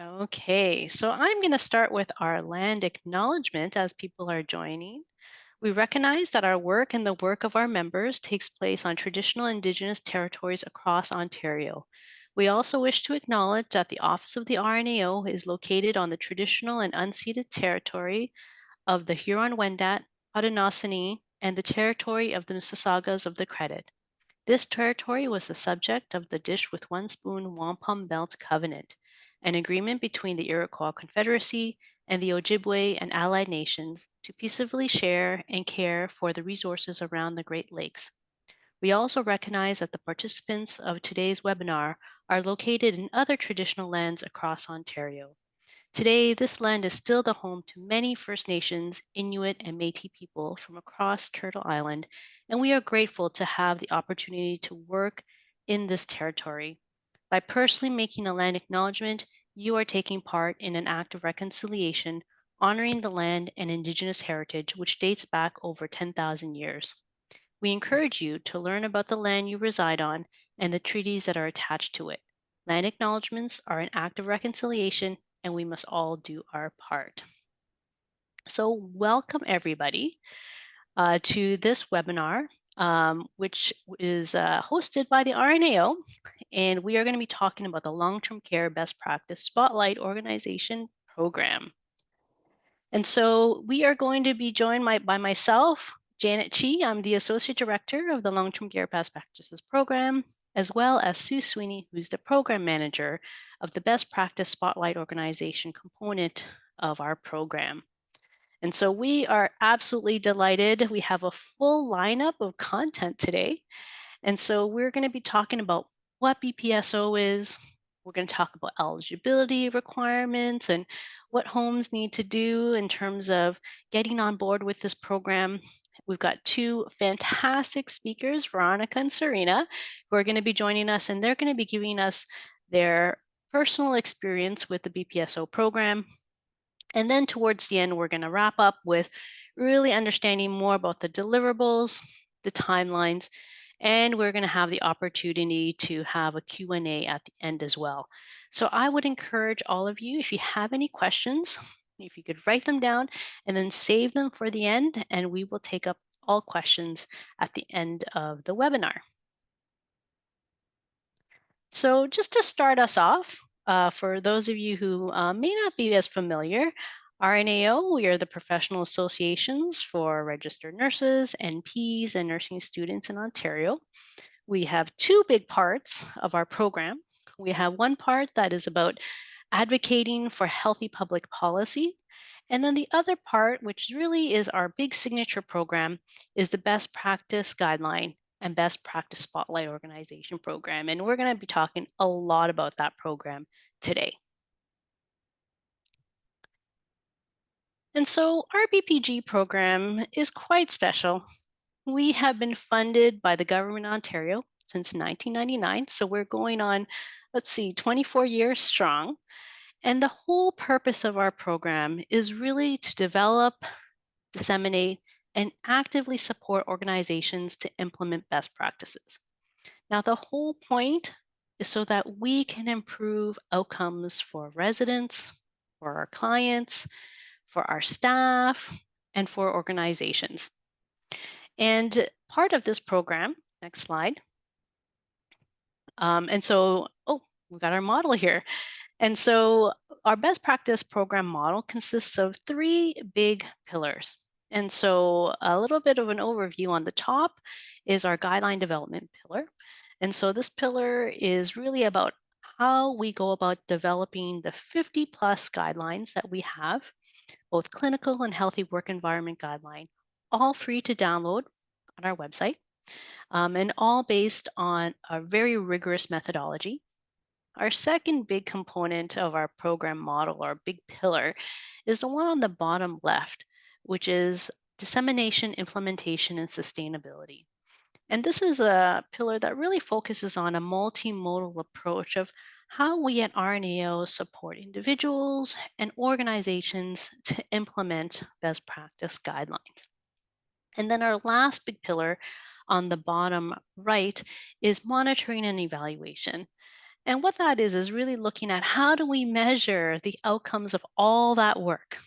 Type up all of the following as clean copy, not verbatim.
Okay, so I'm going to start with our land acknowledgement as people are joining. We recognize that our work and the work of our members takes place on traditional Indigenous territories across Ontario. We also wish to acknowledge that the office of the RNAO is located on the traditional and unceded territory of the Huron-Wendat, Haudenosaunee, and the territory of the Mississaugas of the Credit. This territory was the subject of the Dish with One Spoon Wampum Belt Covenant, an agreement between the Iroquois Confederacy and the Ojibwe and allied nations to peaceably share and care for the resources around the Great Lakes. We also recognize that the participants of today's webinar are located in other traditional lands across Ontario. Today, this land is still the home to many First Nations, Inuit, and Métis people from across Turtle Island, and we are grateful to have the opportunity to work in this territory. By personally making a land acknowledgement, you are taking part in an act of reconciliation, honoring the land and Indigenous heritage, which dates back over 10,000 years. We encourage you to learn about the land you reside on and the treaties that are attached to it. Land acknowledgements are an act of reconciliation, and we must all do our part. So, welcome everybody to this webinar, which is hosted by the RNAO, and we are going to be talking about the Long-Term Care Best Practice Spotlight Organization Program. And so we are going to be joined by myself, Janet Chee. I'm the Associate Director of the Long-Term Care Best Practices Program, as well as Sue Sweeney, who's the Program Manager of the Best Practice Spotlight Organization component of our program. And so we are absolutely delighted. We have a full lineup of content today. And so we're going to be talking about what BPSO is. We're going to talk about eligibility requirements and what homes need to do in terms of getting on board with this program. We've got two fantastic speakers, Veronica and Serena, who are going to be joining us, and they're going to be giving us their personal experience with the BPSO program. And then towards the end, we're going to wrap up with really understanding more about the deliverables, the timelines, and we're going to have the opportunity to have a Q&A at the end as well. So I would encourage all of you, if you have any questions, if you could write them down and then save them for the end, and we will take up all questions at the end of the webinar. So just to start us off, for those of you who may not be as familiar, RNAO, we are the professional associations for registered nurses, NPs, and nursing students in Ontario. We have two big parts of our program. We have one part that is about advocating for healthy public policy. And then the other part, which really is our big signature program, is the best practice guideline and best practice spotlight organization program. And we're going to be talking a lot about that program today. And so our BPG program is quite special. We have been funded by the government of Ontario since 1999. So we're going on, 24 years strong. And the whole purpose of our program is really to develop, disseminate, and actively support organizations to implement best practices. Now, the whole point is so that we can improve outcomes for residents, for our clients, for our staff, and for organizations. And part of this program, next slide. We've got our model here. And so our best practice program model consists of three big pillars. And so a little bit of an overview on the top is our guideline development pillar. And so this pillar is really about how we go about developing the 50 plus guidelines that we have, both clinical and healthy work environment guideline, all free to download on our website, and all based on a very rigorous methodology. Our second big component of our program model, or big pillar, is the one on the bottom left, which is dissemination, implementation, and sustainability. And this is a pillar that really focuses on a multimodal approach of how we at RNAO support individuals and organizations to implement best practice guidelines. And then our last big pillar on the bottom right is monitoring and evaluation. And what that is really looking at how do we measure the outcomes of all that work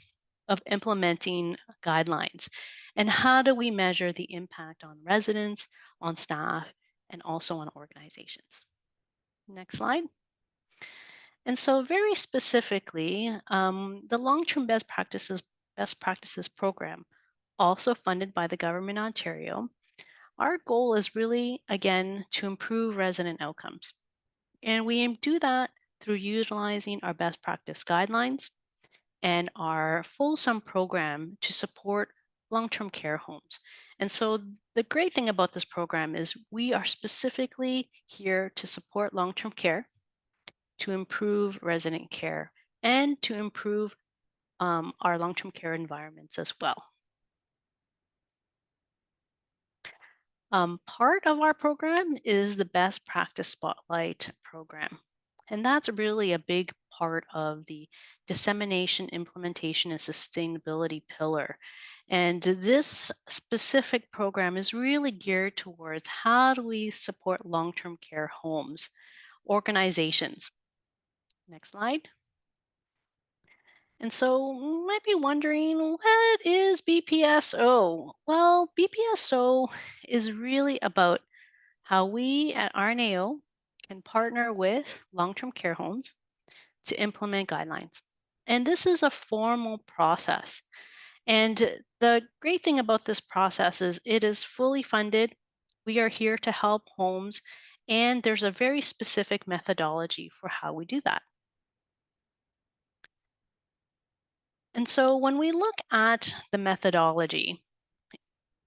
of implementing guidelines? And how do we measure the impact on residents, on staff, and also on organizations? Next slide. And so, very specifically, the long-term best practices program, also funded by the government of Ontario, our goal is really again to improve resident outcomes, and we do that through utilizing our best practice guidelines and our fulsome program to support long-term care homes. And so, the great thing about this program is we are specifically here to support long-term care, to improve resident care, and to improve our long term care environments as well. Part of our program is the Best Practice Spotlight program. And that's really a big part of the dissemination, implementation, and sustainability pillar. And this specific program is really geared towards how do we support long term care homes, organizations. Next slide. And so you might be wondering, what is BPSO? Well, BPSO is really about how we at RNAO can partner with long term care homes to implement guidelines. And this is a formal process. And the great thing about this process is it is fully funded. We are here to help homes, and there's a very specific methodology for how we do that. And so when we look at the methodology,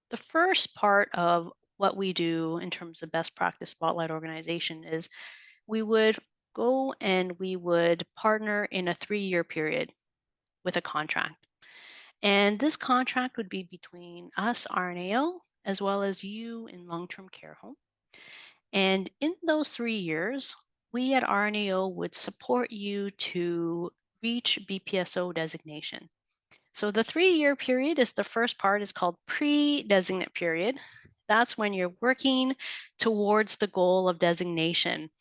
the first part of what we do in terms of best practice spotlight organization is we would go and we would partner in a 3-year period with a contract. And this contract would be between us, RNAO, as well as you in long term care home. And in those 3 years, we at RNAO would support you to reach BPSO designation. So the 3-year period is the first part is called pre-designate period. That's when you're working towards the goal of designation.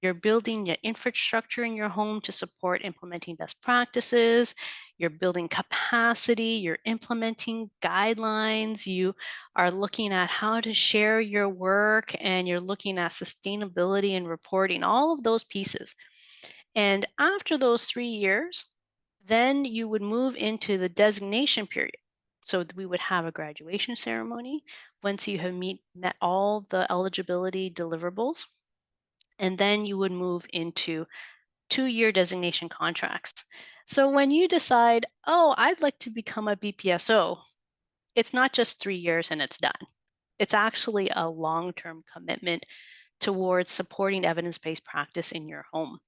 You're building your infrastructure in your home to support implementing best practices. You're building capacity. You're implementing guidelines. You are looking at how to share your work, and you're looking at sustainability and reporting, all of those pieces. And after those 3 years, then you would move into the designation period. So we would have a graduation ceremony once you have met all the eligibility deliverables. And then you would move into 2-year designation contracts. So when you decide, oh, I'd like to become a BPSO, it's not just 3 years and it's done. It's actually a long term commitment towards supporting evidence based practice in your home.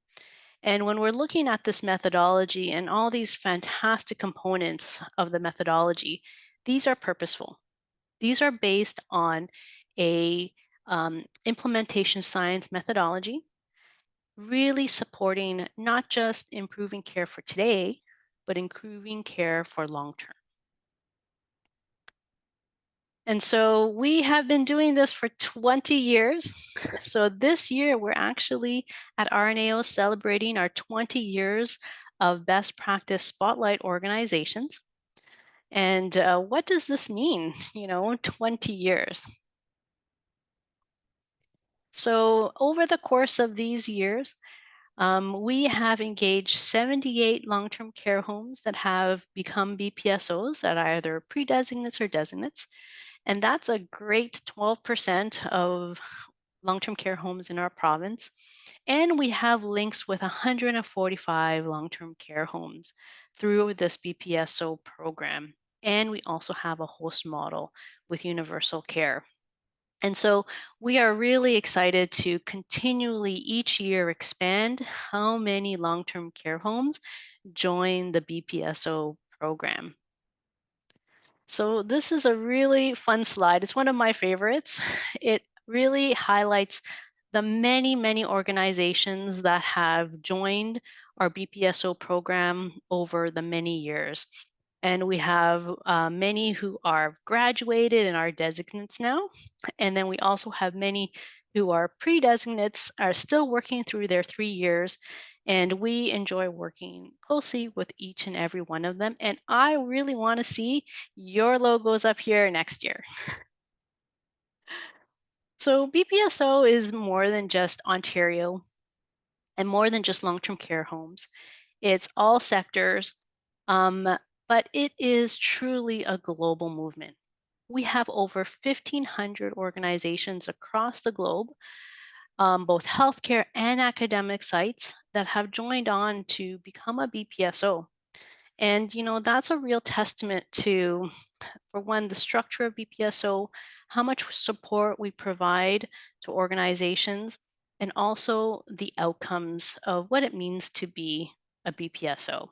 And when we're looking at this methodology and all these fantastic components of the methodology, these are purposeful. These are based on a implementation science methodology, really supporting not just improving care for today, but improving care for long term. And so we have been doing this for 20 years. So this year, we're actually at RNAO celebrating our 20 years of best practice spotlight organizations. And what does this mean? 20 years. So over the course of these years, we have engaged 78 long term care homes that have become BPSOs that are either pre designates or designates. And that's a great 12% of long term care homes in our province. And we have links with 145 long term care homes through this BPSO program. And we also have a host model with universal care. And so we are really excited to continually each year expand how many long term care homes join the BPSO program. So this is a really fun slide. It's one of my favorites. It really highlights the many, many organizations that have joined our BPSO program over the many years. And we have many who are graduated and are designates now. And then we also have many who are pre-designates are still working through their 3 years, and we enjoy working closely with each and every one of them. And I really want to see your logos up here next year. So BPSO is more than just Ontario and more than just long-term care homes. It's all sectors, um, but it is truly a global movement. We have over 1,500 organizations across the globe, both healthcare and academic sites, that have joined on to become a BPSO. And, that's a real testament to, for one, the structure of BPSO, how much support we provide to organizations, and also the outcomes of what it means to be a BPSO.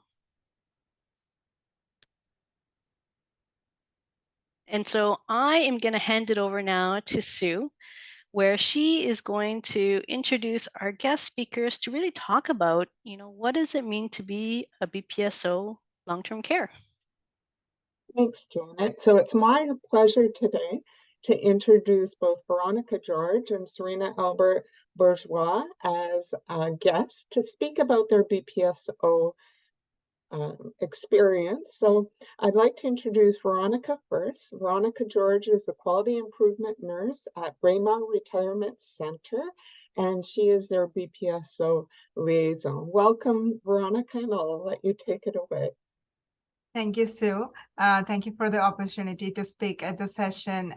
And so I am going to hand it over now to Sue, where she is going to introduce our guest speakers to really talk about, what does it mean to be a BPSO long-term care? Thanks, Janet. So it's my pleasure today to introduce both Veronica George and Serena Alberts Bourgeois as guests to speak about their BPSO experience. So I'd like to introduce Veronica first. Veronica George is the Quality Improvement Nurse at Braemar Retirement Center, and she is their BPSO liaison. Welcome, Veronica, and I'll let you take it away. Thank you, Sue. Thank you for the opportunity to speak at the session.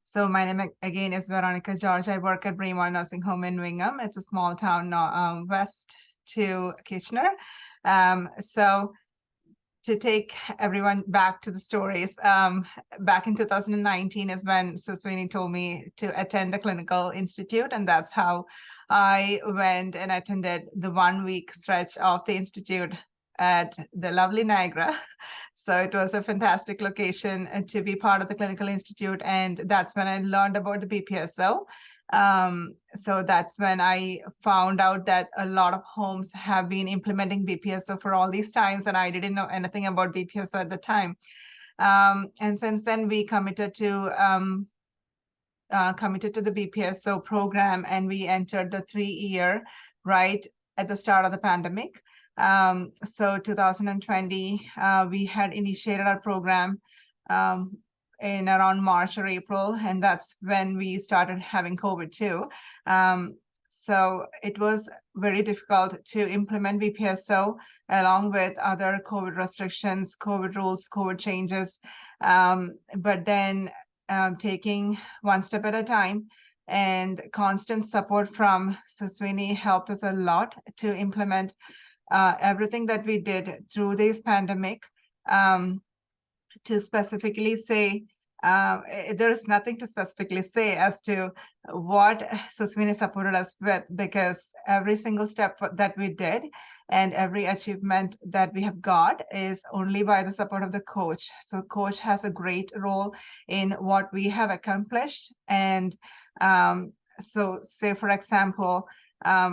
So my name again is Veronica George. I work at Braemar Nursing Home in Wingham. It's a small town west to Kitchener. So to take everyone back to the stories, back in 2019 is when Sweeney told me to attend the Clinical Institute, and that's how I went and attended the 1-week stretch of the Institute at the lovely Niagara. So it was a fantastic location to be part of the Clinical Institute, and that's when I learned about the BPSO. So that's when I found out that a lot of homes have been implementing BPSO for all these times, and I didn't know anything about BPSO at the time. And since then, we committed to the BPSO program, and we entered the 3-year right at the start of the pandemic. So 2020, we had initiated our program in around March or April, and that's when we started having COVID too. So it was very difficult to implement BPSO along with other COVID restrictions, COVID rules, COVID changes. But then taking one step at a time and constant support from Sweeney helped us a lot to implement everything that we did through this pandemic. To specifically say, there is nothing to specifically say as to what Sweeney supported us with, because every single step that we did and every achievement that we have got is only by the support of the coach. So coach has a great role in what we have accomplished. And so say, for example,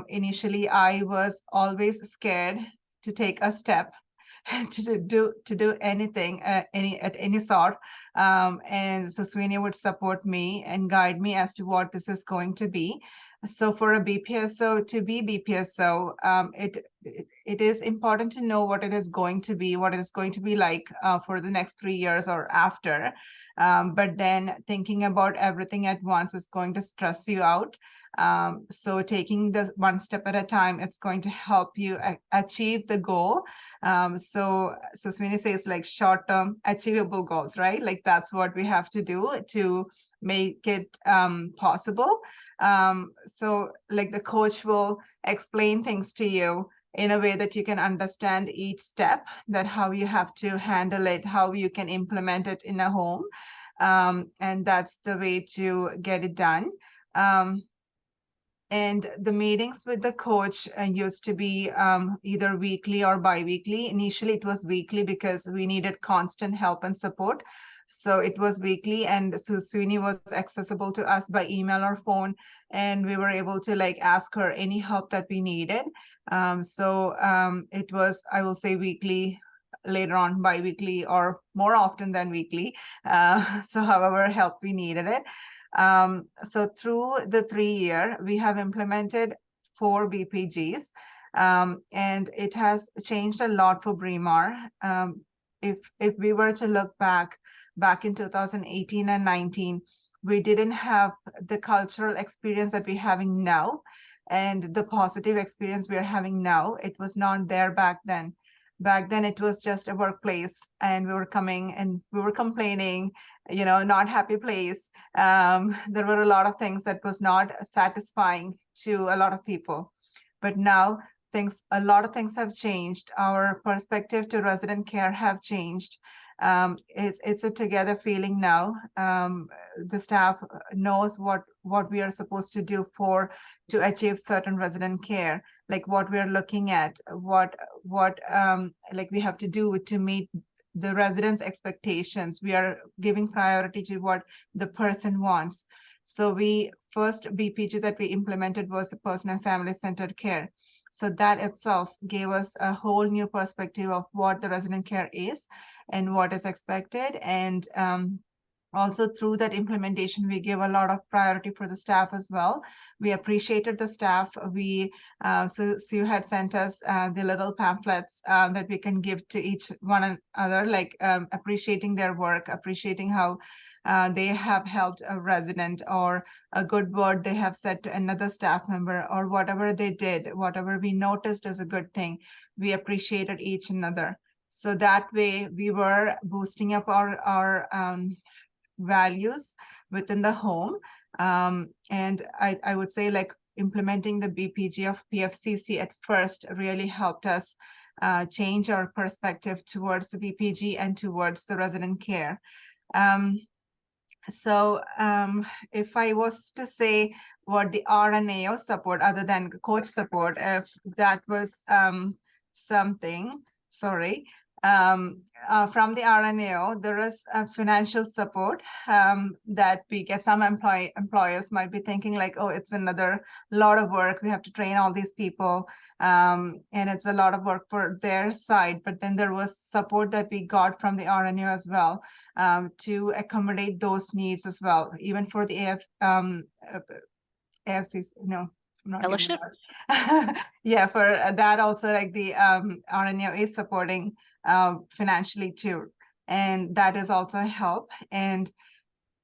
initially I was always scared to take a step to do anything at any sort, and so Sweeney would support me and guide me as to what this is going to be. So for a BPSO to be BPSO, it is important to know what it is going to be, what it is going to be like for the next 3 years or after. But then thinking about everything at once is going to stress you out. So taking this one step at a time, it's going to help you achieve the goal. So Sweeney says like short-term achievable goals, right? Like that's what we have to do to make it possible. So like the coach will explain things to you in a way that you can understand each step, that how you have to handle it, how you can implement it in a home. And that's the way to get it done. And the meetings with the coach used to be either weekly or bi-weekly. Initially, it was weekly because we needed constant help and support. So it was weekly, and so Sweeney was accessible to us by email or phone, and we were able to like ask her any help that we needed. So it was, I will say, weekly, later on bi-weekly, or more often than weekly. So however help we needed it. So through the 3-year, we have implemented 4 BPGs, and it has changed a lot for Braemar. If we were to look back in 2018 and 19, we didn't have the cultural experience that we're having now and the positive experience we're having now. It was not there back then. Back then, it was just a workplace, and we were coming and we were complaining, not happy place. There were a lot of things that was not satisfying to a lot of people. But now a lot of things have changed. Our perspective to resident care have changed. It's a together feeling now. The staff knows what we are supposed to do to achieve certain resident care, like what we are looking at, what like we have to do to meet the residents' expectations. We are giving priority to what the person wants. So first BPG that we implemented was the person and family centered care. So that itself gave us a whole new perspective of what the resident care is and what is expected. And also through that implementation, we give a lot of priority for the staff as well. We appreciated the staff. So you had sent us the little pamphlets that we can give to each one another, like appreciating their work, appreciating how they have helped a resident, or a good word they have said to another staff member, or whatever they did, whatever we noticed as a good thing, we appreciated each another. So that way we were boosting up our values within the home. And I would say, like, implementing the BPG of PFCC at first really helped us change our perspective towards the BPG and towards the resident care. So if I was to say what the RNAO support, other than coach support, if that was something, sorry, from the RNAO, there is a financial support that we get. Some employers might be thinking like, oh, it's another lot of work. We have to train all these people, and it's a lot of work for their side. But then there was support that we got from the RNAO as well, to accommodate those needs as well, even for the AFCs. No, I'm not getting Fellowship? that. Yeah, for that also, like the RNAO is supporting financially too, and that is also a help. And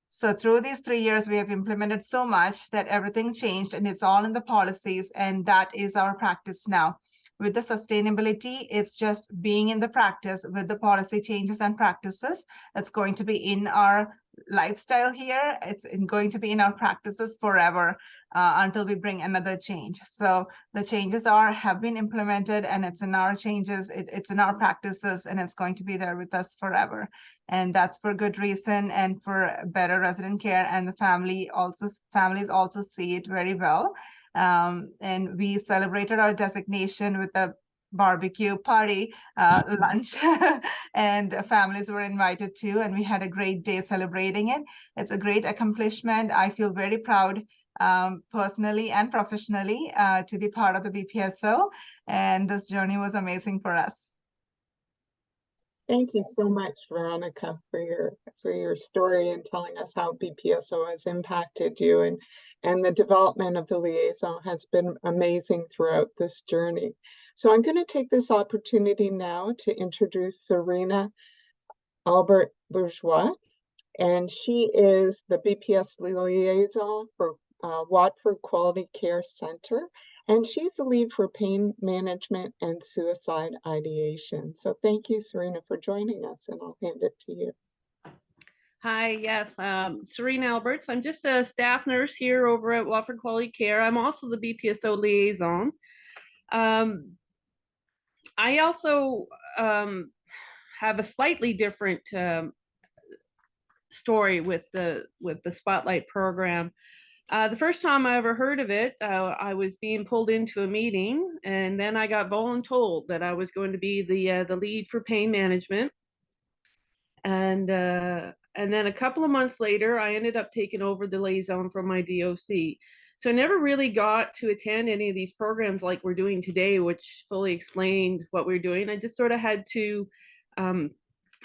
so through these 3 years, we have implemented so much that everything changed, and it's all in the policies, and that is our practice now. With the sustainability, it's just being in the practice with the policy changes and practices. That's going to be in our lifestyle here. It's going to be in our practices forever until we bring another change. So the changes have been implemented, and it's in our changes, it's in our practices, and it's going to be there with us forever. And that's for good reason and for better resident care. And the families also see it very well. And we celebrated our designation with a barbecue party, lunch, and families were invited too. And we had a great day celebrating it. It's a great accomplishment. I feel very proud, personally and professionally, to be part of the BPSO. And this journey was amazing for us. Thank you so much, Veronica, for your story and telling us how BPSO has impacted you, and the development of the liaison has been amazing throughout this journey. So I'm going to take this opportunity now to introduce Serena Alberts, and she is the BPS liaison for Watford Quality Care Center. And she's the lead for pain management and suicide ideation. So thank you, Serena, for joining us, and I'll hand it to you. Hi, yes, Serena Alberts. I'm just a staff nurse here over at Watford Quality Care. I'm also the BPSO liaison. I also have a slightly different story with the Spotlight program. The first time I ever heard of it, I was being pulled into a meeting, and then I got voluntold that I was going to be the lead for pain management. And then a couple of months later, I ended up taking over the liaison from my DOC. So I never really got to attend any of these programs like we're doing today, which fully explained what we're doing. I just sort of had to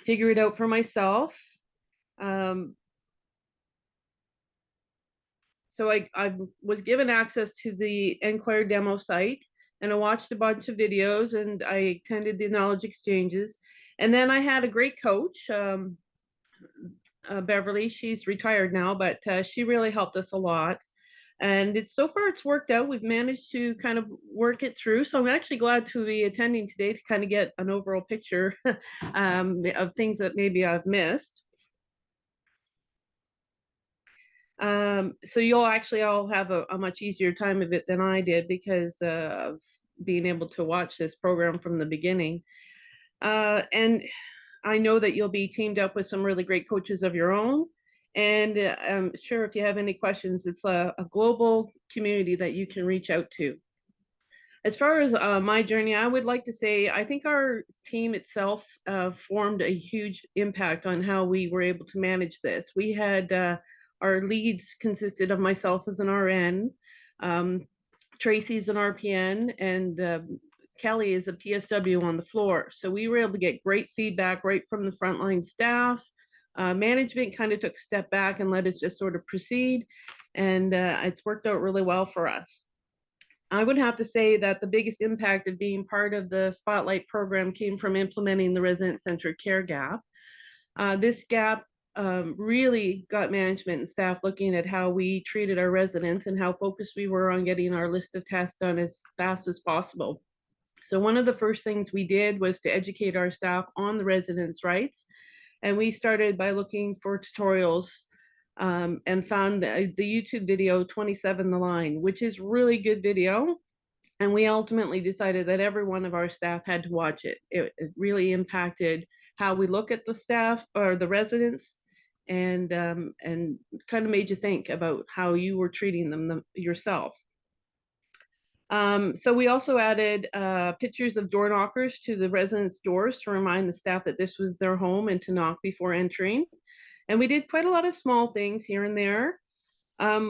figure it out for myself. So I was given access to the Enquire demo site, and I watched a bunch of videos, and I attended the knowledge exchanges. And then I had a great coach, Beverly. She's retired now, but she really helped us a lot. And so far it's worked out. We've managed to kind of work it through. So I'm actually glad to be attending today to kind of get an overall picture of things that maybe I've missed. So you'll actually all have a much easier time of it than I did because of being able to watch this program from the beginning. And I know that you'll be teamed up with some really great coaches of your own. And I'm sure if you have any questions, it's a global community that you can reach out to. As far as my journey, I would like to say, I think our team itself formed a huge impact on how we were able to manage this. We had our leads consisted of myself as an RN, Tracy's an RPN, and Kelly is a PSW on the floor. So we were able to get great feedback right from the frontline staff. Management kind of took a step back and let us just sort of proceed. And it's worked out really well for us. I would have to say that the biggest impact of being part of the Spotlight program came from implementing the resident-centered care gap. This gap really got management and staff looking at how we treated our residents and how focused we were on getting our list of tasks done as fast as possible. So one of the first things we did was to educate our staff on the residents' rights. And we started by looking for tutorials and found the YouTube video 27 the Line, which is really good video. And we ultimately decided that every one of our staff had to watch it. It really impacted how we look at the staff or the residents, and kind of made you think about how you were treating them yourself. So we also added pictures of door knockers to the residents' doors to remind the staff that this was their home and to knock before entering. And we did quite a lot of small things here and there.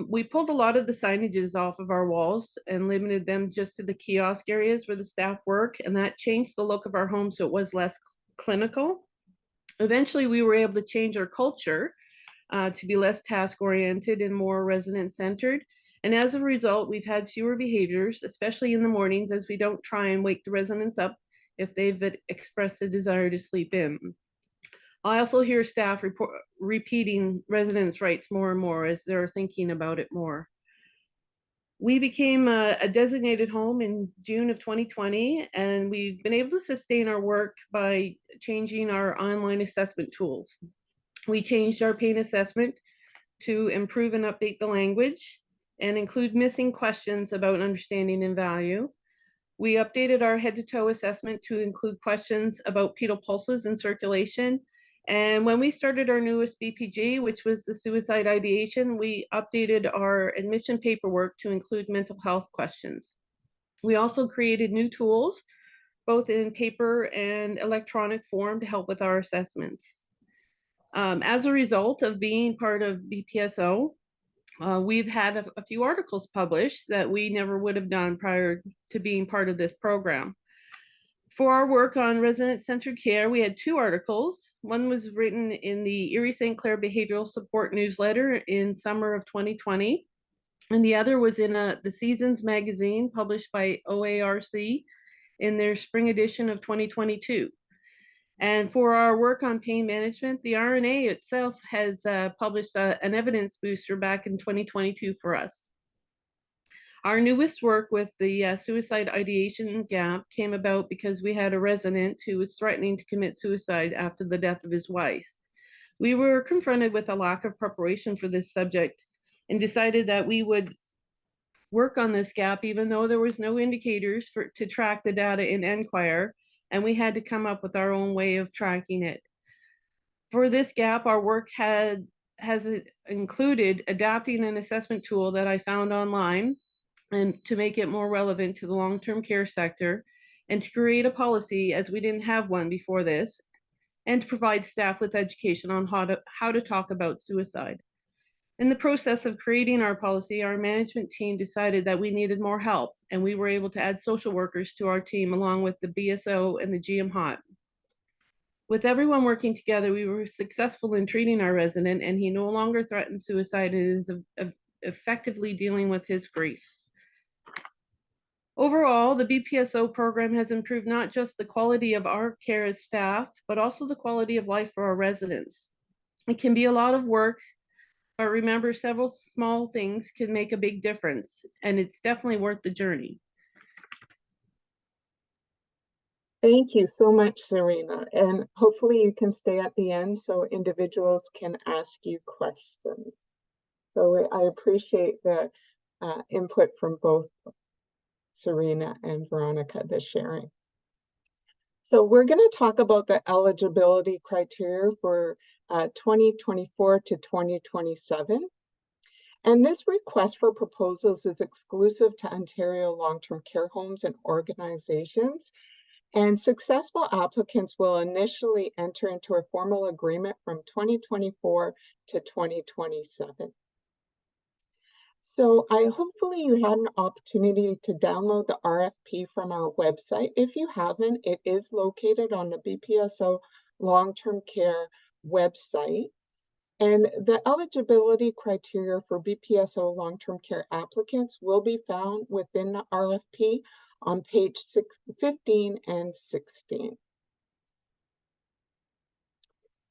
We pulled a lot of the signages off of our walls and limited them just to the kiosk areas where the staff work, and that changed the look of our home so it was less clinical. Eventually, we were able to change our culture to be less task-oriented and more resident-centered. And as a result, we've had fewer behaviors, especially in the mornings, as we don't try and wake the residents up if they've expressed a desire to sleep in. I also hear staff repeating residents' rights more and more as they're thinking about it more. We became a designated home in June of 2020, and we've been able to sustain our work by changing our online assessment tools. We changed our pain assessment to improve and update the language and include missing questions about understanding and value. We updated our head-to-toe assessment to include questions about pedal pulses and circulation. And when we started our newest BPG, which was the suicide ideation, we updated our admission paperwork to include mental health questions. We also created new tools, both in paper and electronic form, to help with our assessments. As a result of being part of BPSO, we've had a few articles published that we never would have done prior to being part of this program. For our work on resident-centered care, we had 2 articles. One was written in the Erie St. Clair Behavioral Support newsletter in summer of 2020, and the other was in the Seasons magazine published by OARC in their spring edition of 2022. And for our work on pain management, the RNAO itself has published an evidence booster back in 2022 for us. Our newest work with the suicide ideation gap came about because we had a resident who was threatening to commit suicide after the death of his wife. We were confronted with a lack of preparation for this subject and decided that we would work on this gap even though there was no indicators to track the data in Enquire, and we had to come up with our own way of tracking it. For this gap, our work has included adapting an assessment tool that I found online and to make it more relevant to the long-term care sector, and to create a policy, as we didn't have one before this, and to provide staff with education on how to talk about suicide. In the process of creating our policy, our management team decided that we needed more help, and we were able to add social workers to our team along with the BSO and the GM-HOT. With everyone working together, we were successful in treating our resident, and he no longer threatened suicide and is effectively dealing with his grief. Overall, the BPSO program has improved not just the quality of our care as staff, but also the quality of life for our residents. It can be a lot of work, but remember, several small things can make a big difference, and it's definitely worth the journey. Thank you so much, Serena. And hopefully you can stay at the end so individuals can ask you questions. So I appreciate the input from both Serena and Veronica, the sharing. So we're going to talk about the eligibility criteria for 2024 to 2027. And this request for proposals is exclusive to Ontario long-term care homes and organizations. And successful applicants will initially enter into a formal agreement from 2024 to 2027. So hopefully you had an opportunity to download the RFP from our website. If you haven't, it is located on the BPSO long-term care website. And the eligibility criteria for BPSO long-term care applicants will be found within the RFP on page 15 and 16.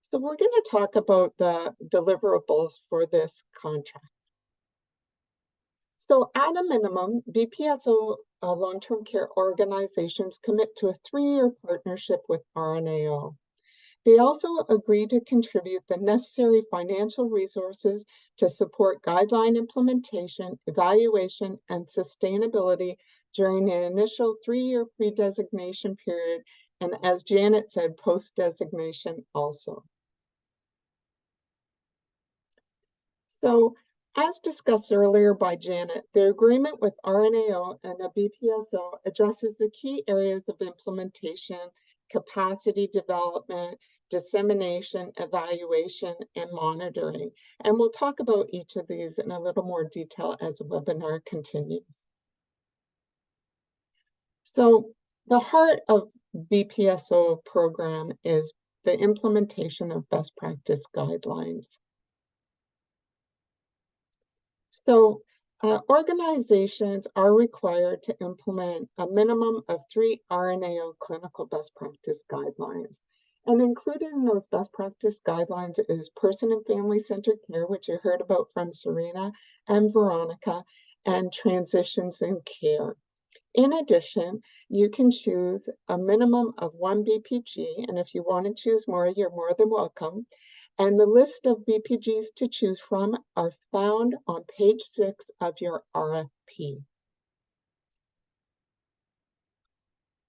So we're going to talk about the deliverables for this contract. So at a minimum, BPSO long-term care organizations commit to a 3-year partnership with RNAO. They also agree to contribute the necessary financial resources to support guideline implementation, evaluation, and sustainability during the initial 3-year pre-designation period, and as Janet said, post-designation also. So, as discussed earlier by Janet, the agreement with RNAO and the BPSO addresses the key areas of implementation, capacity development, dissemination, evaluation, and monitoring. And we'll talk about each of these in a little more detail as the webinar continues. So the heart of BPSO program is the implementation of best practice guidelines. So organizations are required to implement a minimum of 3 RNAO clinical best practice guidelines. And included in those best practice guidelines is person and family centered care, which you heard about from Serena and Veronica, and transitions in care. In addition, you can choose a minimum of 1 BPG, and if you want to choose more, you're more than welcome. And the list of BPGs to choose from are found on page 6 of your RFP.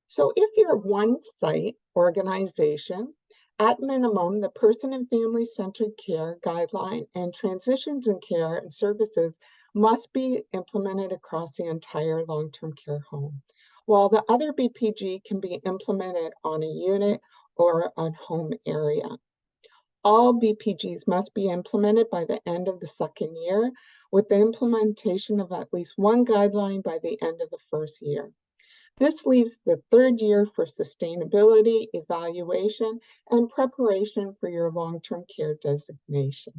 So if you're one site organization, at minimum, the person and family centered care guideline and transitions in care and services must be implemented across the entire long-term care home, while the other BPG can be implemented on a unit or on home area. All BPGs must be implemented by the end of the 2nd year, with the implementation of at least 1 guideline by the end of the 1st year. This leaves the 3rd year for sustainability, evaluation, and preparation for your long-term care designation.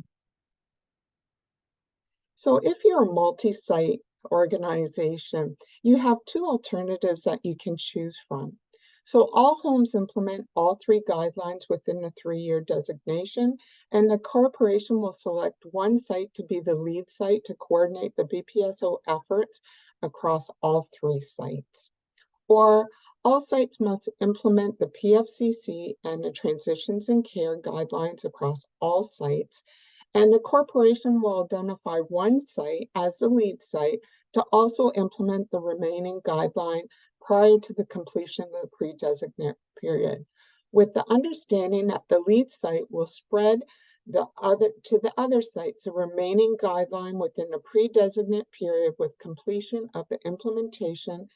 So if you're a multi-site organization, you have 2 alternatives that you can choose from. So all homes implement all 3 guidelines within the 3-year designation, and the corporation will select 1 site to be the lead site to coordinate the BPSO efforts across all 3 sites. Or all sites must implement the PFCC and the transitions in care guidelines across all sites, and the corporation will identify 1 site as the lead site to also implement the remaining guideline prior to the completion of the pre-designate period, with the understanding that the lead site will spread to the other sites the remaining guideline within the pre-designate period, with completion of the implementation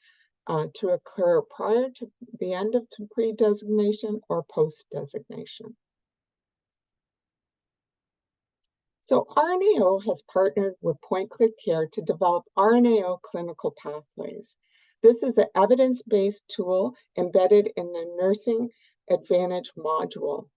to occur prior to the end of pre-designation or post-designation. So RNAO has partnered with Point Click Care to develop RNAO clinical pathways. This is an evidence-based tool embedded in the Nursing Advantage module.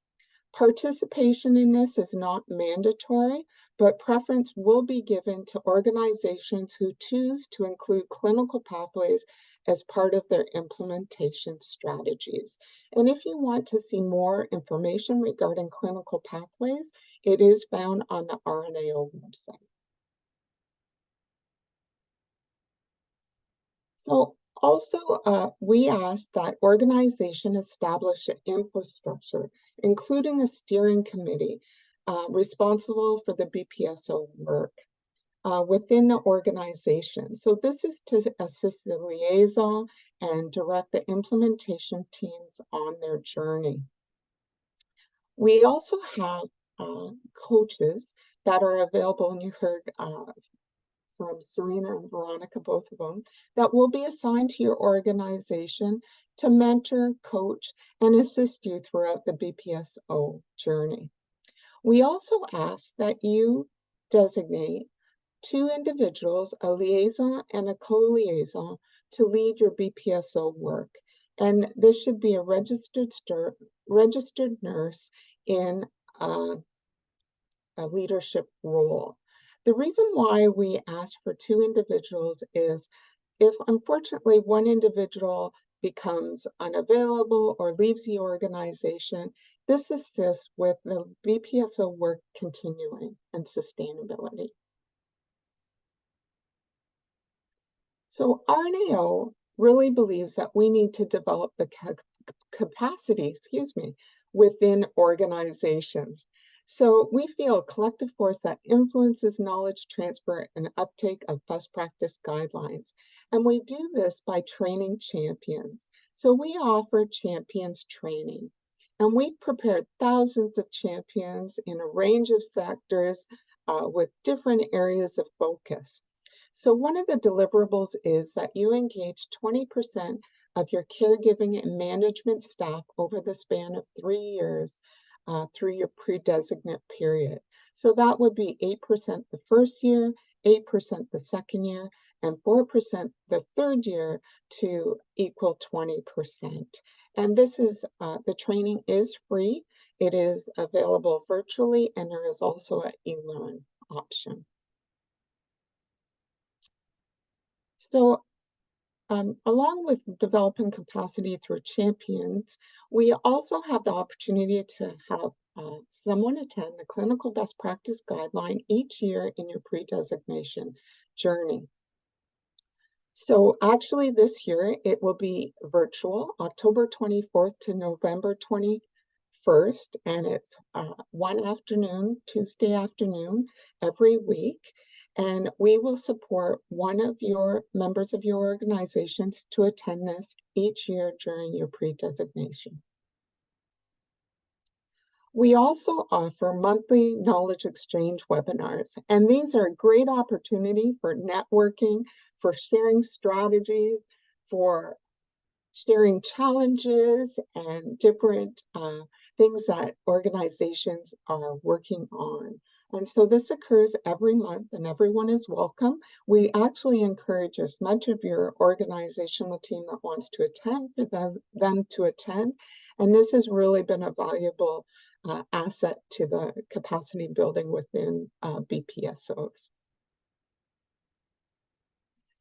Participation in this is not mandatory, but preference will be given to organizations who choose to include clinical pathways as part of their implementation strategies. And if you want to see more information regarding clinical pathways, it is found on the RNAO website. So also, we ask that organization establish an infrastructure, including a steering committee responsible for the BPSO work within the organization. So this is to assist the liaison and direct the implementation teams on their journey. We also have coaches that are available, and you heard from Serena and Veronica, both of them, that will be assigned to your organization to mentor, coach, and assist you throughout the BPSO journey. We also ask that you designate 2 individuals, a liaison and a co-liaison, to lead your BPSO work. And this should be a registered nurse in a leadership role. The reason why we ask for 2 individuals is if unfortunately one individual becomes unavailable or leaves the organization, this assists with the BPSO work continuing and sustainability. So RNAO really believes that we need to develop the capacity, within organizations. So we feel a collective force that influences knowledge transfer and uptake of best practice guidelines. And we do this by training champions. So we offer champions training. And we've prepared thousands of champions in a range of sectors with different areas of focus. So one of the deliverables is that you engage 20% of your caregiving and management staff over the span of 3 years through your pre-designate period. So that would be 8% the first year, 8% the second year, and 4% the third year to equal 20%. And this is, the training is free. It is available virtually, and there is also an e-learn option. So along with developing capacity through champions, we also have the opportunity to have someone attend the clinical best practice guideline each year in your pre-designation journey. So actually this year it will be virtual, October 24th to November 21st, and it's one afternoon, Tuesday afternoon, every week. And we will support one of your members of your organizations to attend this each year during your pre-designation. We also offer monthly knowledge exchange webinars, and these are a great opportunity for networking, for sharing strategies, for sharing challenges and different things that organizations are working on. And so this occurs every month and everyone is welcome. We actually encourage as much of your organizational team that wants to attend for them to attend. And this has really been a valuable asset to the capacity building within BPSOs.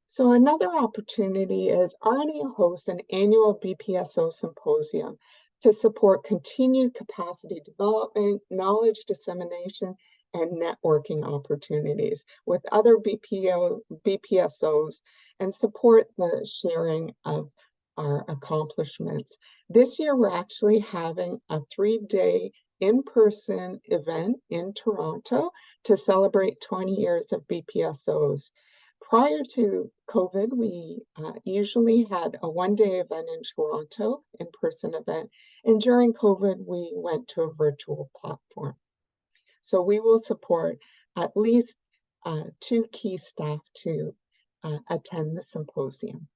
So another opportunity is RNAO hosts an annual BPSO symposium to support continued capacity development, knowledge dissemination, and networking opportunities with other BPSOs and support the sharing of our accomplishments. This year, we're actually having a 3-day in-person event in Toronto to celebrate 20 years of BPSOs. Prior to COVID, we usually had a 1-day event in Toronto, in-person event, and during COVID, we went to a virtual platform. So we will support at least 2 key staff to attend the symposium.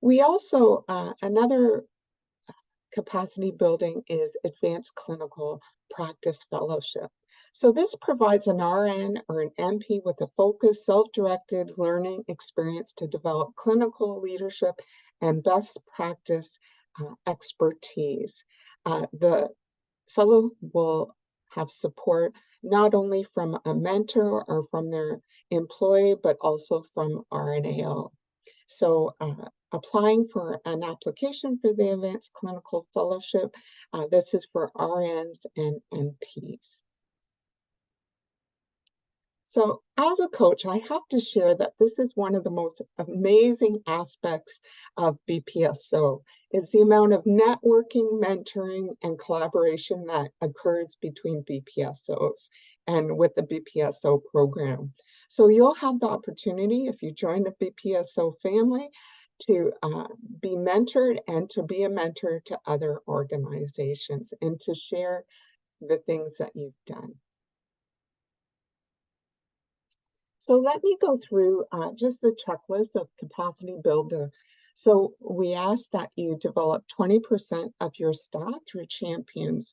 We also, another capacity building is Advanced Clinical Practice Fellowship. So this provides an RN or an MP with a focused, self-directed learning experience to develop clinical leadership and best practice expertise. The fellow will have support not only from a mentor or from their employee, but also from RNAO. So applying for an application for the Advanced Clinical Fellowship, this is for RNs and NPs. So as a coach, I have to share that this is one of the most amazing aspects of BPSO, is the amount of networking, mentoring, and collaboration that occurs between BPSOs and with the BPSO program. So you'll have the opportunity, if you join the BPSO family, to be mentored and to be a mentor to other organizations and to share the things that you've done. So let me go through just the checklist of capacity builder. So we ask that you develop 20% of your staff through champions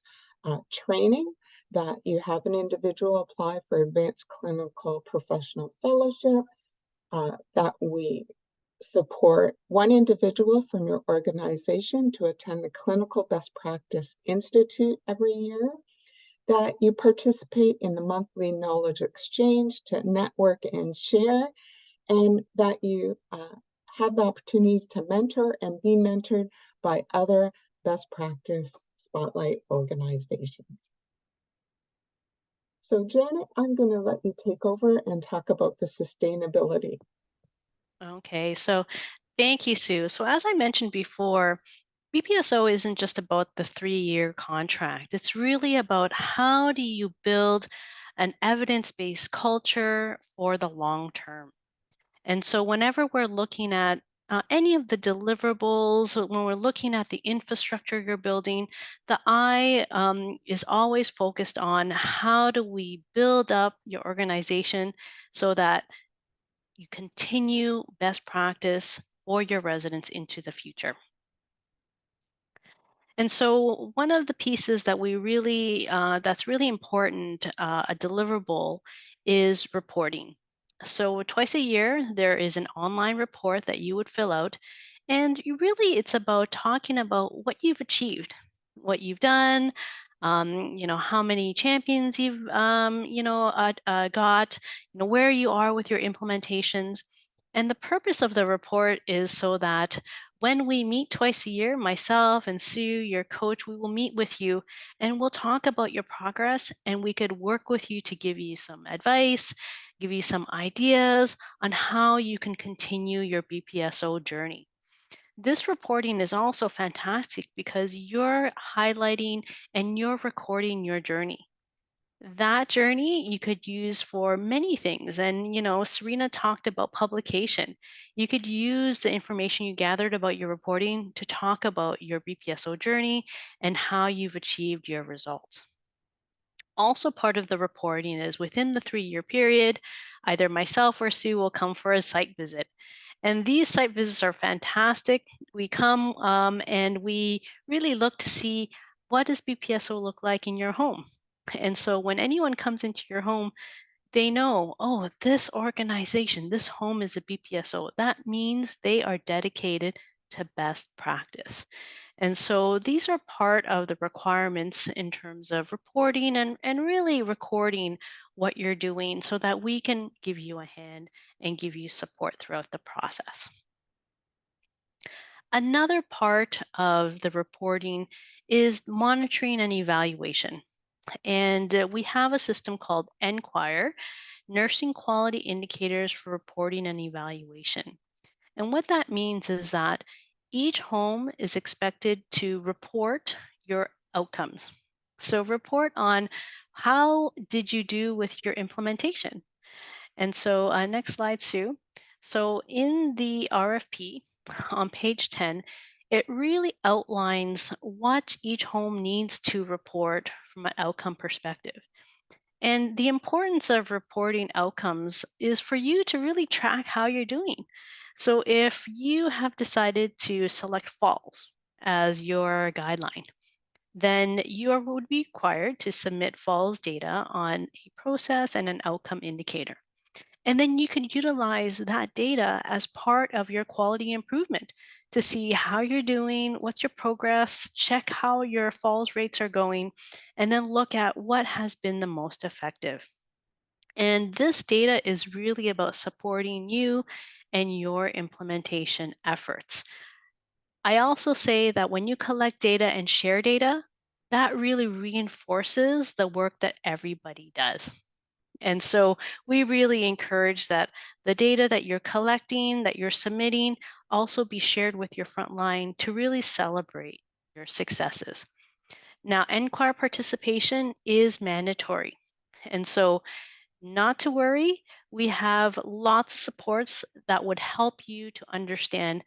training, that you have an individual apply for advanced clinical professional fellowship, that we support one individual from your organization to attend the Clinical Best Practice Institute every year, that you participate in the monthly knowledge exchange to network and share, and that you have the opportunity to mentor and be mentored by other best practice spotlight organizations. So Janet, I'm going to let you take over and talk about the sustainability. Okay, so thank you, Sue. So as I mentioned before, BPSO isn't just about the 3-year contract. It's really about how do you build an evidence-based culture for the long term. And so whenever we're looking at any of the deliverables, when we're looking at the infrastructure you're building, the eye is always focused on how do we build up your organization so that you continue best practice for your residents into the future. And so one of the pieces that we really that's really important, a deliverable, is reporting. So twice a year there is an online report that you would fill out, and it's about talking about what you've achieved, what you've done, how many champions you've got, where you are with your implementations. And the purpose of the report is so that when we meet twice a year, myself and Sue, your coach, we will meet with you and we'll talk about your progress, and we could work with you to give you some advice, give you some ideas on how you can continue your BPSO journey. This reporting is also fantastic because you're highlighting and you're recording your journey. That journey you could use for many things. And, Serena talked about publication. You could use the information you gathered about your reporting to talk about your BPSO journey and how you've achieved your results. Also, part of the reporting is within the 3-year period, either myself or Sue will come for a site visit. And these site visits are fantastic. We come and we really look to see what does BPSO look like in your home. And so when anyone comes into your home, they know, oh, this organization, this home is a BPSO. That means they are dedicated to best practice. And so these are part of the requirements in terms of reporting and really recording what you're doing so that we can give you a hand and give you support throughout the process. Another part of the reporting is monitoring and evaluation. And we have a system called NQuire, Nursing Quality Indicators for Reporting and Evaluation. And what that means is that each home is expected to report your outcomes. So report on how did you do with your implementation. And so next slide, Sue. So in the RFP on page 10, it really outlines what each home needs to report from an outcome perspective. And the importance of reporting outcomes is for you to really track how you're doing. So if you have decided to select falls as your guideline, then would be required to submit falls data on a process and an outcome indicator. And then you can utilize that data as part of your quality improvement to see how you're doing, what's your progress, check how your falls rates are going, and then look at what has been the most effective. And this data is really about supporting you and your implementation efforts. I also say that when you collect data and share data, that really reinforces the work that everybody does. And so we really encourage that the data that you're collecting, that you're submitting, also be shared with your frontline to really celebrate your successes. Now, NCAR participation is mandatory. And so, not to worry, we have lots of supports that would help you to understand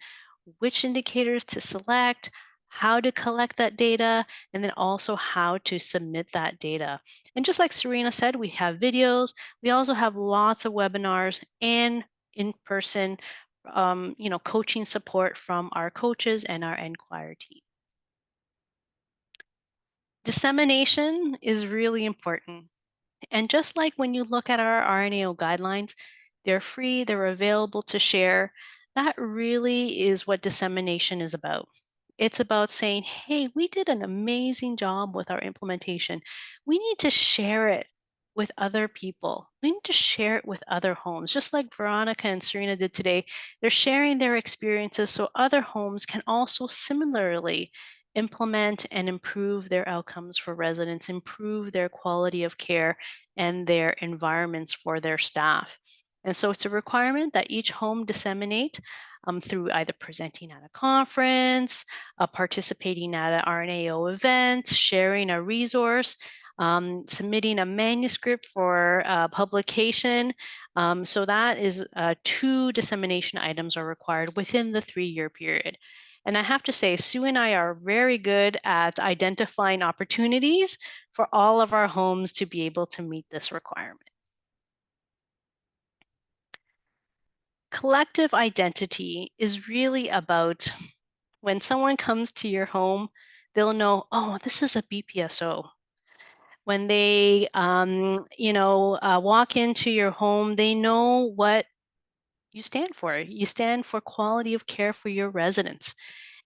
which indicators to select, how to collect that data, and then also how to submit that data. And just like Serena said, we have videos. We also have lots of webinars and in-person, coaching support from our coaches and our Enquire team. Dissemination is really important. And just like when you look at our RNAO guidelines, they're free, they're available to share. That really is what dissemination is about. It's about saying, hey, we did an amazing job with our implementation. We need to share it with other people. We need to share it with other homes, just like Veronica and Serena did today. They're sharing their experiences so other homes can also similarly implement and improve their outcomes for residents, improve their quality of care and their environments for their staff. And so it's a requirement that each home disseminate through either presenting at a conference, participating at an RNAO event, sharing a resource, submitting a manuscript for publication. So that is 2 dissemination items are required within the 3-year period. And I have to say, Sue and I are very good at identifying opportunities for all of our homes to be able to meet this requirement. Collective identity is really about when someone comes to your home, they'll know, oh, this is a BPSO. When they, walk into your home, they know what you stand for. You stand for quality of care for your residents.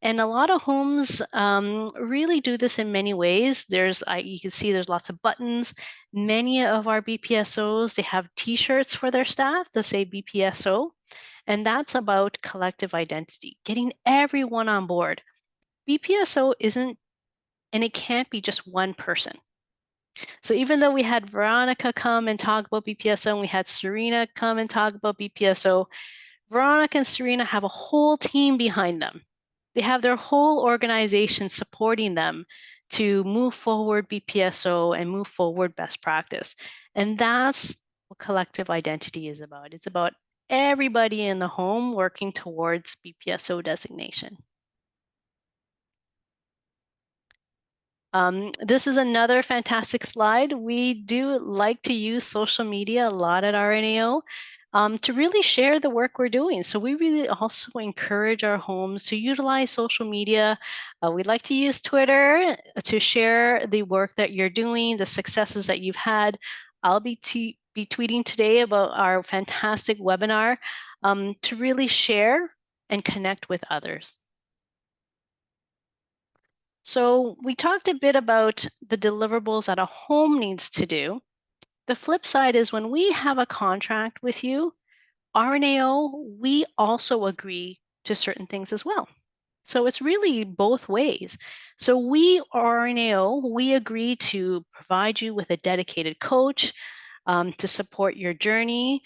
And a lot of homes really do this in many ways. You can see there's lots of buttons. Many of our BPSOs, they have T-shirts for their staff that say BPSO, and that's about collective identity, getting everyone on board. BPSO isn't, and it can't be just one person. So even though we had Veronica come and talk about BPSO, and we had Serena come and talk about BPSO, Veronica and Serena have a whole team behind them. They have their whole organization supporting them to move forward BPSO and move forward best practice. And that's what collective identity is about. It's about everybody in the home working towards BPSO designation. This is another fantastic slide. We do like to use social media a lot at RNAO to really share the work we're doing. So we really also encourage our homes to utilize social media. We like to use Twitter to share the work that you're doing, the successes that you've had. I'll be tweeting today about our fantastic webinar to really share and connect with others. So we talked a bit about the deliverables that a home needs to do. The flip side is when we have a contract with you, RNAO, we also agree to certain things as well. So it's really both ways. So we, RNAO, we agree to provide you with a dedicated coach to support your journey.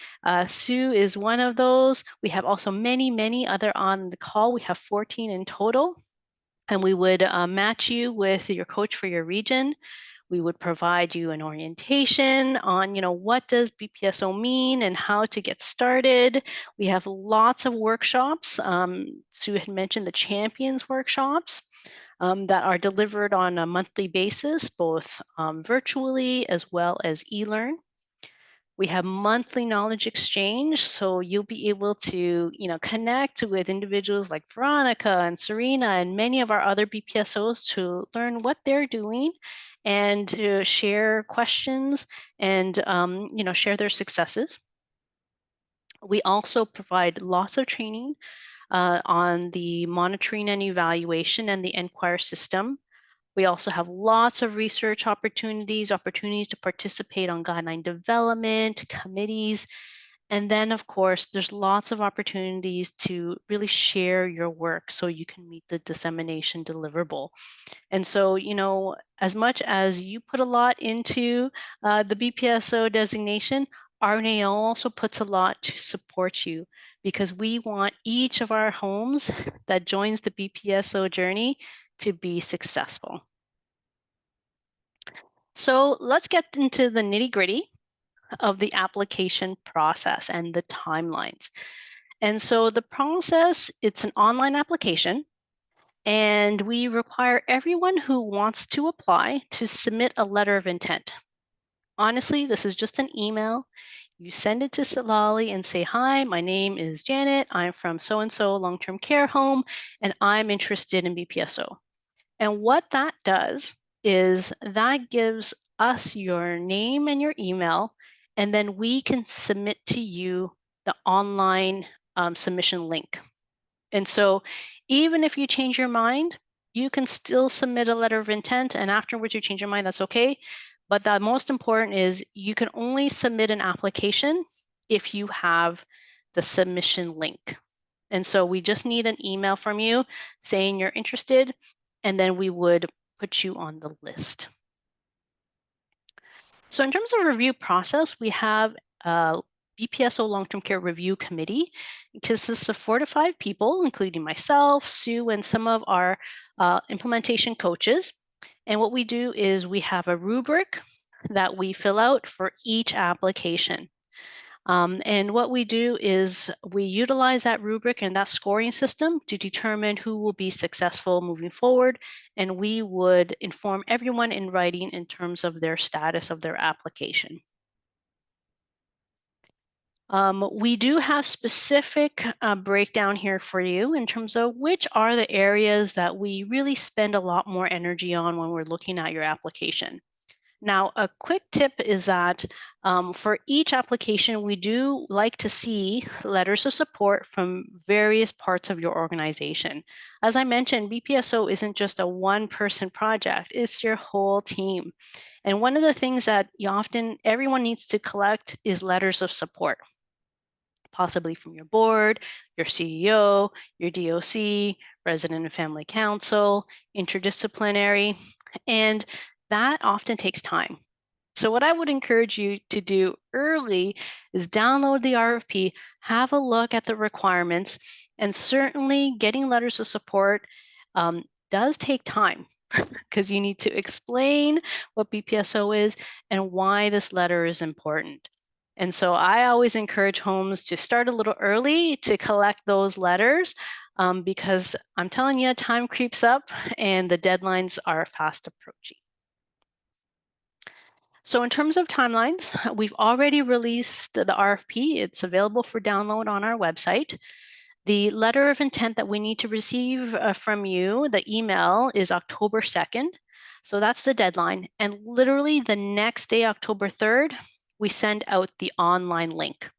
Sue is one of those. We have also many, many other on the call. We have 14 in total. And we would match you with your coach for your region. We would provide you an orientation on, what does BPSO mean and how to get started. We have lots of workshops. Sue had mentioned the champions workshops that are delivered on a monthly basis, both virtually as well as e-learn. We have monthly knowledge exchange, so you'll be able to, connect with individuals like Veronica and Serena and many of our other BPSOs to learn what they're doing and to share questions and, share their successes. We also provide lots of training on the monitoring and evaluation and the Enquire system. We also have lots of research opportunities to participate on guideline development, committees, and then, of course, there's lots of opportunities to really share your work so you can meet the dissemination deliverable. And so, as much as you put a lot into the BPSO designation, RNAO also puts a lot to support you because we want each of our homes that joins the BPSO journey to be successful. So let's get into the nitty gritty of the application process and the timelines. And so the process, it's an online application, and we require everyone who wants to apply to submit a letter of intent. Honestly, this is just an email. You send it to Silali and say, "Hi, my name is Janet. I'm from so-and-so long-term care home, and I'm interested in BPSO." And what that does is that gives us your name and your email, and then we can submit to you the online submission link. And so even if you change your mind, you can still submit a letter of intent, and afterwards you change your mind, that's okay. But the most important is you can only submit an application if you have the submission link. And so we just need an email from you saying you're interested, and then we would put you on the list. So in terms of review process, we have a BPSO Long-Term Care Review Committee. It consists of 4 to 5 people, including myself, Sue, and some of our implementation coaches. And what we do is we have a rubric that we fill out for each application. And what we do is we utilize that rubric and that scoring system to determine who will be successful moving forward. And we would inform everyone in writing in terms of their status of their application. We do have specific breakdown here for you in terms of which are the areas that we really spend a lot more energy on when we're looking at your application. Now, a quick tip is that for each application, we do like to see letters of support from various parts of your organization. As I mentioned, BPSO isn't just a one-person project, it's your whole team. And one of the things that everyone needs to collect is letters of support, possibly from your board, your CEO, your DOC, resident and family council, interdisciplinary, and that often takes time. So what I would encourage you to do early is download the RFP, have a look at the requirements, and certainly getting letters of support does take time because you need to explain what BPSO is and why this letter is important. And so I always encourage homes to start a little early to collect those letters because I'm telling you, time creeps up and the deadlines are fast approaching. So in terms of timelines, we've already released the RFP. It's available for download on our website. The letter of intent that we need to receive from you, the email, is October 2nd. So that's the deadline. And literally the next day, October 3rd, we send out the online link.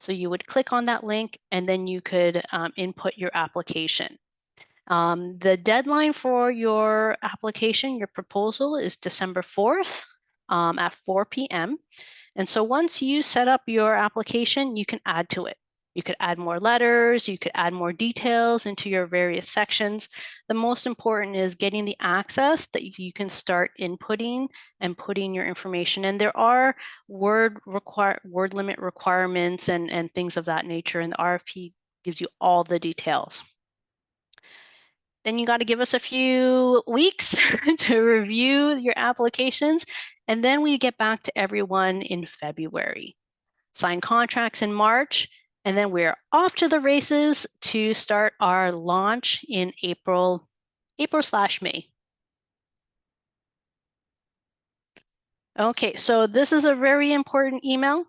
So you would click on that link and then you could input your application. The deadline for your application, your proposal, is December 4th at 4 p.m. And so once you set up your application, you can add to it. You could add more letters, you could add more details into your various sections. The most important is getting the access that you can start inputting and putting your information. And there are word limit requirements and things of that nature, and the RFP gives you all the details. Then you got to give us a few weeks to review your applications, and then we get back to everyone in February. Sign contracts in March, and then we're off to the races to start our launch in April/May. Okay, so this is a very important email.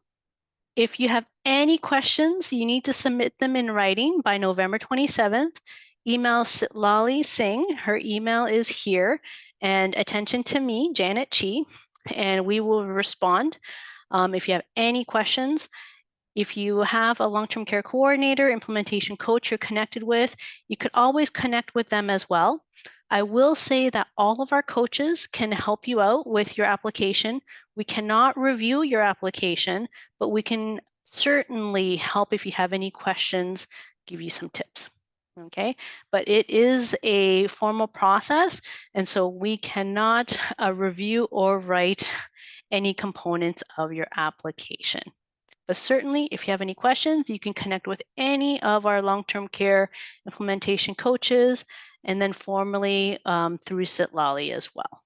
If you have any questions, you need to submit them in writing by November 27th. Email Sitlali Singh. Her email is here. And attention to me, Janet Chee, and we will respond if you have any questions. If you have a long-term care coordinator, implementation coach you're connected with, you could always connect with them as well. I will say that all of our coaches can help you out with your application. We cannot review your application, but we can certainly help if you have any questions, give you some tips. Okay, but it is a formal process, and so we cannot review or write any components of your application. But certainly, if you have any questions, you can connect with any of our long-term care implementation coaches, and then formally through CITLALI as well.